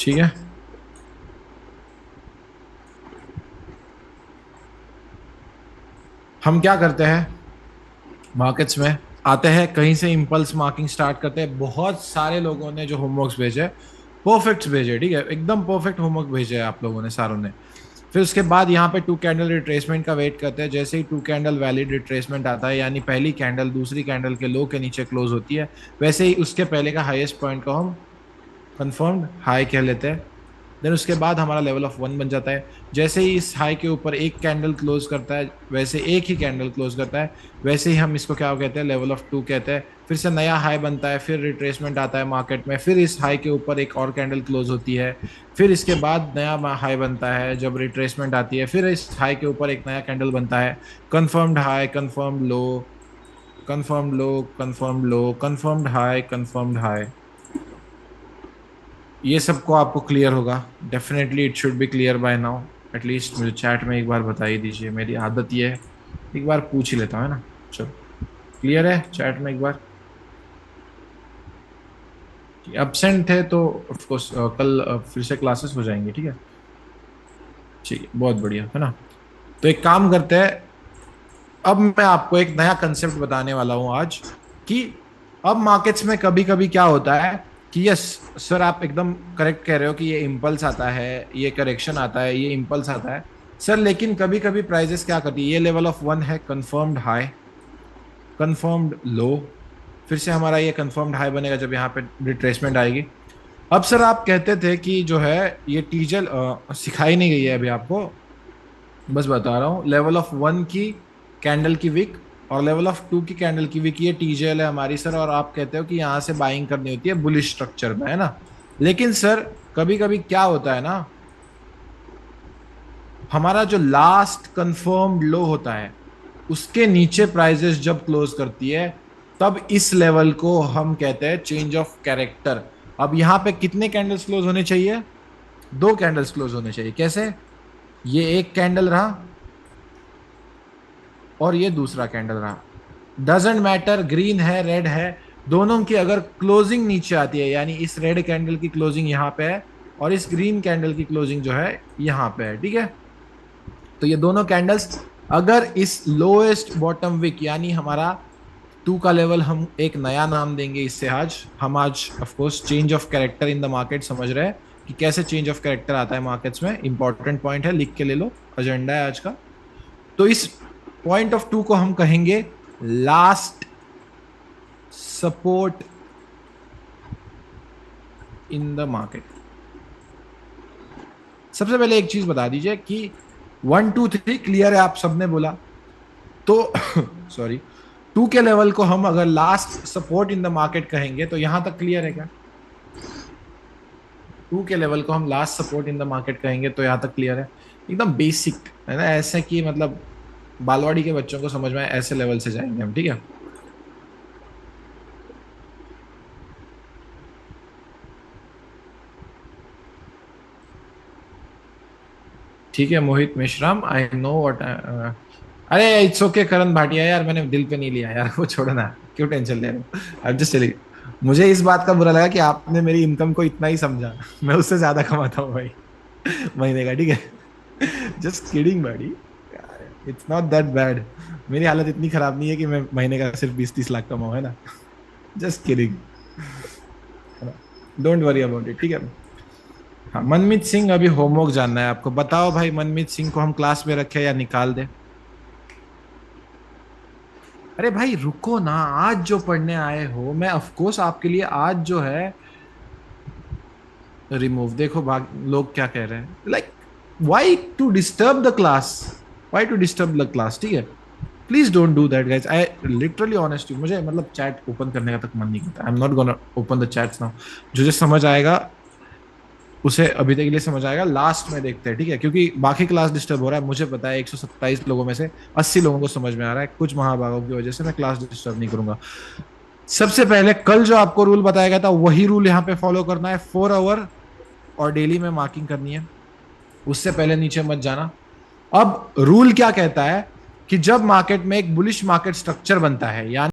ठीक है। हम क्या करते हैं मार्केट्स में, आते हैं कहीं से इम्पल्स मार्किंग स्टार्ट करते हैं। बहुत सारे लोगों ने जो होमवर्क्स भेजे, परफेक्ट भेजे, ठीक है, एकदम परफेक्ट होमवर्क भेजे हैं आप लोगों ने सारों ने। फिर उसके बाद यहाँ पे टू कैंडल रिट्रेसमेंट का वेट करते हैं। जैसे ही टू कैंडल वैलिड रिट्रेसमेंट आता है, यानी पहली कैंडल दूसरी कैंडल के लो के नीचे क्लोज होती है, वैसे ही उसके पहले का हाईएस्ट पॉइंट को हम कंफर्म्ड हाई कह लेते हैं। देन उसके बाद हमारा लेवल ऑफ वन बन जाता है। जैसे ही इस हाई के ऊपर एक कैंडल क्लोज करता है, वैसे एक ही कैंडल क्लोज करता है, वैसे ही हम इसको क्या कहते हैं, लेवल ऑफ टू कहते हैं। फिर से नया हाई बनता है, फिर रिट्रेसमेंट आता है मार्केट में, फिर इस हाई के ऊपर एक और कैंडल क्लोज होती है, फिर इसके बाद नया हाई बनता है जब रिट्रेसमेंट आती है, फिर इस हाई के ऊपर एक नया कैंडल बनता है। Confirmed high, confirmed low, confirmed low, confirmed low, confirmed high, confirmed high. ये सबको आपको क्लियर होगा, definitely it should be clear by now. At least मुझे चैट में एक बार बता ही दीजिए, मेरी आदत ये है, एक बार पूछ ही लेता हूँ, है ना। चलो, क्लियर है चैट में एक बार। एब्सेंट थे तो ऑफकोर्स कल फिर से क्लासेस हो जाएंगे, ठीक है। ठीक है, बहुत बढ़िया, है ना। तो एक काम करते हैं, अब मैं आपको एक नया कंसेप्ट बताने वाला हूं आज, कि अब मार्केट्स में कभी कभी क्या होता है कि यस सर, आप एकदम करेक्ट कह रहे हो कि ये इम्पल्स आता है, ये करेक्शन आता है, ये इम्पल्स आता है सर, लेकिन कभी कभी प्राइजेस क्या करती है, ये लेवल ऑफ वन है, कंफर्म्ड हाई, कंफर्म्ड लो, फिर से हमारा ये कंफर्म्ड हाई बनेगा जब यहाँ पे रिट्रेसमेंट आएगी। अब सर आप कहते थे कि जो है ये टीजल सिखाई नहीं गई है अभी आपको, बस बता रहा हूँ, लेवल ऑफ वन की कैंडल की विक और लेवल ऑफ टू की कैंडल की विक, ये टीजेएल है हमारी सर, और आप कहते हो कि यहां से बाइंग करनी होती है बुलिश स्ट्रक्चर में, है ना। लेकिन सर कभी कभी क्या होता है ना, हमारा जो लास्ट कंफर्म्ड लो होता है उसके नीचे प्राइजेस जब क्लोज करती है, तब इस लेवल को हम कहते हैं चेंज ऑफ कैरेक्टर। अब यहां पे कितने कैंडल्स क्लोज होने चाहिए, दो कैंडल्स क्लोज होने चाहिए। कैसे, ये एक कैंडल रहा और ये दूसरा कैंडल रहा, डजेंट मैटर ग्रीन है रेड है, दोनों की अगर क्लोजिंग नीचे आती है, यानी इस रेड कैंडल की क्लोजिंग यहाँ पे है और इस ग्रीन कैंडल की क्लोजिंग जो है यहाँ पे है, ठीक है। तो ये दोनों कैंडल्स अगर इस लोएस्ट बॉटम विक, यानी हमारा टू का लेवल हम एक नया नाम देंगे इससे, आज हम आज of course change of character in the market समझ रहे हैं कि कैसे चेंज ऑफ कैरेक्टर आता है मार्केट्स में, इंपॉर्टेंट पॉइंट है, लिख के ले लो, एजेंडा है आज का। तो इस पॉइंट ऑफ टू को हम कहेंगे last support in the market. सबसे पहले एक चीज बता दीजिए कि वन टू थ्री क्लियर है, आप सबने बोला तो सॉरी, टू के लेवल को हम अगर last support in the market कहेंगे तो यहां तक क्लियर है क्या, टू के लेवल को हम last support in the market कहेंगे तो यहां तक क्लियर है, एकदम बेसिक है ना, ऐसे कि मतलब बालवाड़ी के बच्चों को समझ में आए, ऐसे लेवल से जाएंगे हम, ठीक है। ठीक है मोहित मेश्राम, आई नो व्हाट, अरे इट्स ओके करण भाटिया, यार मैंने दिल पे नहीं लिया यार, वो छोड़ो ना, क्यों टेंशन ले रहे हो, अब जस्ट चलिए। मुझे इस बात का बुरा लगा कि आपने मेरी इनकम को इतना ही समझा, मैं उससे ज्यादा कमाता हूँ भाई महीने का, ठीक है जस्ट किडिंग बड़ी, इट्स नॉट दैट बैड, मेरी हालत इतनी खराब नहीं है कि मैं महीने का सिर्फ 20-30 लाख कमाऊँ, है ना, जस्ट किडिंग, है ना, डोंट वरी अबाउट इट, ठीक है। हाँ, मनमीत सिंह, अभी होमवर्क जानना है आपको, बताओ भाई, मनमीत सिंह को हम क्लास में रखे या निकाल दे। अरे भाई रुको ना, आज जो पढ़ने आए हो, मैं ऑफ कोर्स आपके लिए आज जो है रिमूव, देखो भाग लोग क्या कह रहे हैं, like why to disturb the class, why to disturb the class, ठीक है। Please don't do that guys, I literally honest, मुझे मतलब चैट ओपन करने का तक मन नहीं करता, I am not gonna open the chats now. जो समझ आएगा उसे अभी तक के लिए समझ आएगा, लास्ट में देखते हैं, ठीक है, क्योंकि बाकी क्लास डिस्टर्ब हो रहा है, मुझे पता है 127 लोगों में से 80 लोगों को समझ में आ रहा है, कुछ महाभागों की वजह से मैं क्लास डिस्टर्ब नहीं करूंगा। सबसे पहले कल जो आपको रूल बताया गया था वही रूल यहाँ पे फॉलो करना है, 4 आवर और डेली में मार्किंग करनी है, उससे पहले नीचे मत जाना। अब रूल क्या कहता है कि जब मार्केट में एक बुलिश मार्केट स्ट्रक्चर बनता है, यानी